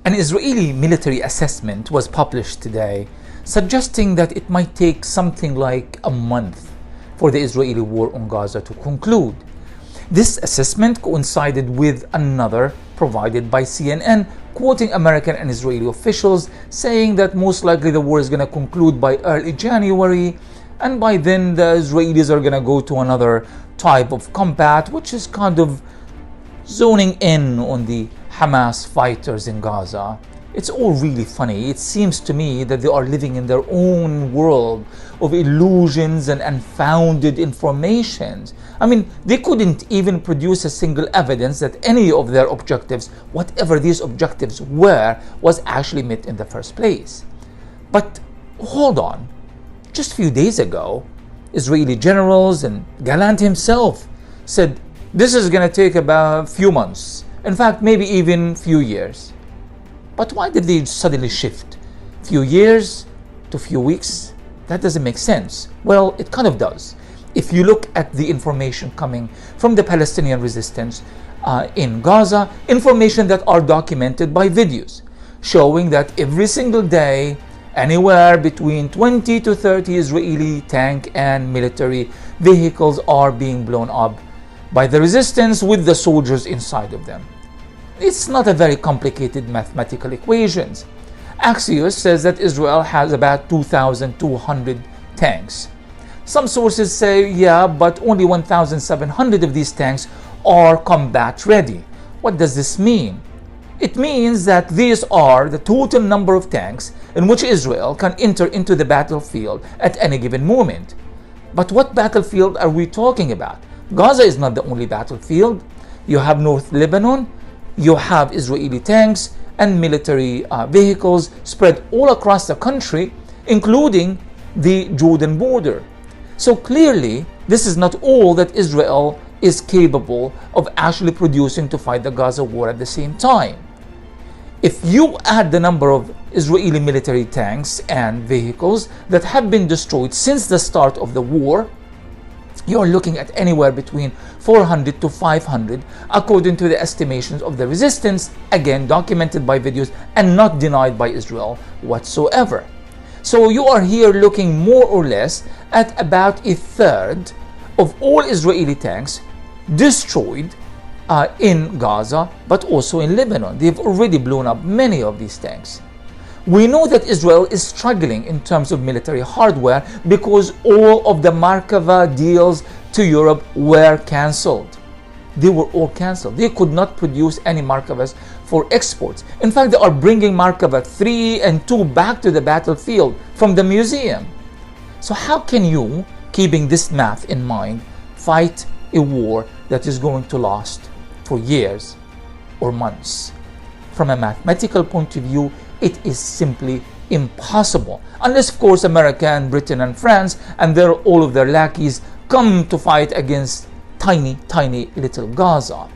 An Israeli military assessment was published today, suggesting that it might take something like a month for the Israeli war on Gaza to conclude. This assessment coincided with another provided by CNN, quoting American and Israeli officials saying that most likely the war is going to conclude by early January, and by then the Israelis are going to go to another type of combat, which is kind of zoning in on the Hamas fighters in Gaza. It's all really funny. It seems to me that they are living in their own world of illusions and unfounded informations. I mean, they couldn't even produce a single evidence that any of their objectives, whatever these objectives were, was actually met in the first place. But hold on. Just a few days ago, Israeli generals and Gallant himself said this is going to take about a few months. In fact, maybe even few years. But why did they suddenly shift? Few years to few weeks? That doesn't make sense. Well, it kind of does. If you look at the information coming from the Palestinian Resistance in Gaza, information that are documented by videos, showing that every single day, anywhere between 20 to 30 Israeli tank and military vehicles are being blown up by the resistance with the soldiers inside of them. It's not a very complicated mathematical equations. Axios says that Israel has about 2,200 tanks. Some sources say, yeah, but only 1,700 of these tanks are combat ready. What does this mean? It means that these are the total number of tanks in which Israel can enter into the battlefield at any given moment. But what battlefield are we talking about? Gaza is not the only battlefield. You have North Lebanon, you have Israeli tanks and military vehicles spread all across the country, including the Jordan border. So clearly, this is not all that Israel is capable of actually producing to fight the Gaza war at the same time. If you add the number of Israeli military tanks and vehicles that have been destroyed since the start of the war, you're looking at anywhere between 400 to 500, according to the estimations of the resistance, again documented by videos and not denied by Israel whatsoever. So you are here looking more or less at about a third of all Israeli tanks destroyed in Gaza, but also in Lebanon. They've already blown up many of these tanks. We know that Israel is struggling in terms of military hardware because all of the Merkava deals to Europe were cancelled. They were all cancelled. They could not produce any Merkavas for exports. In fact, they are bringing Merkava 3 and 2 back to the battlefield from the museum. So how can you, keeping this math in mind, fight a war that is going to last for years or months? From a mathematical point of view, it is simply impossible. Unless, of course, America and Britain and France and all of their lackeys come to fight against tiny, tiny little Gaza.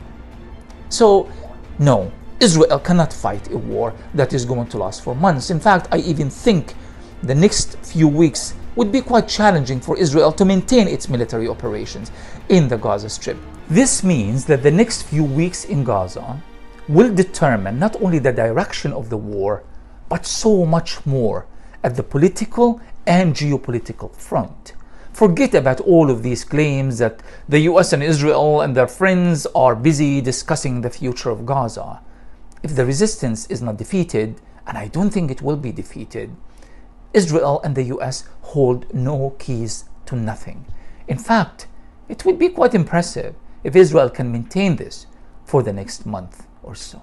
So, no, Israel cannot fight a war that is going to last for months. In fact, I even think the next few weeks would be quite challenging for Israel to maintain its military operations in the Gaza Strip. This means that the next few weeks in Gaza will determine not only the direction of the war, but so much more at the political and geopolitical front. Forget about all of these claims that the US and Israel and their friends are busy discussing the future of Gaza. If the resistance is not defeated, and I don't think it will be defeated, Israel and the US hold no keys to nothing. In fact, it would be quite impressive if Israel can maintain this for the next month or so.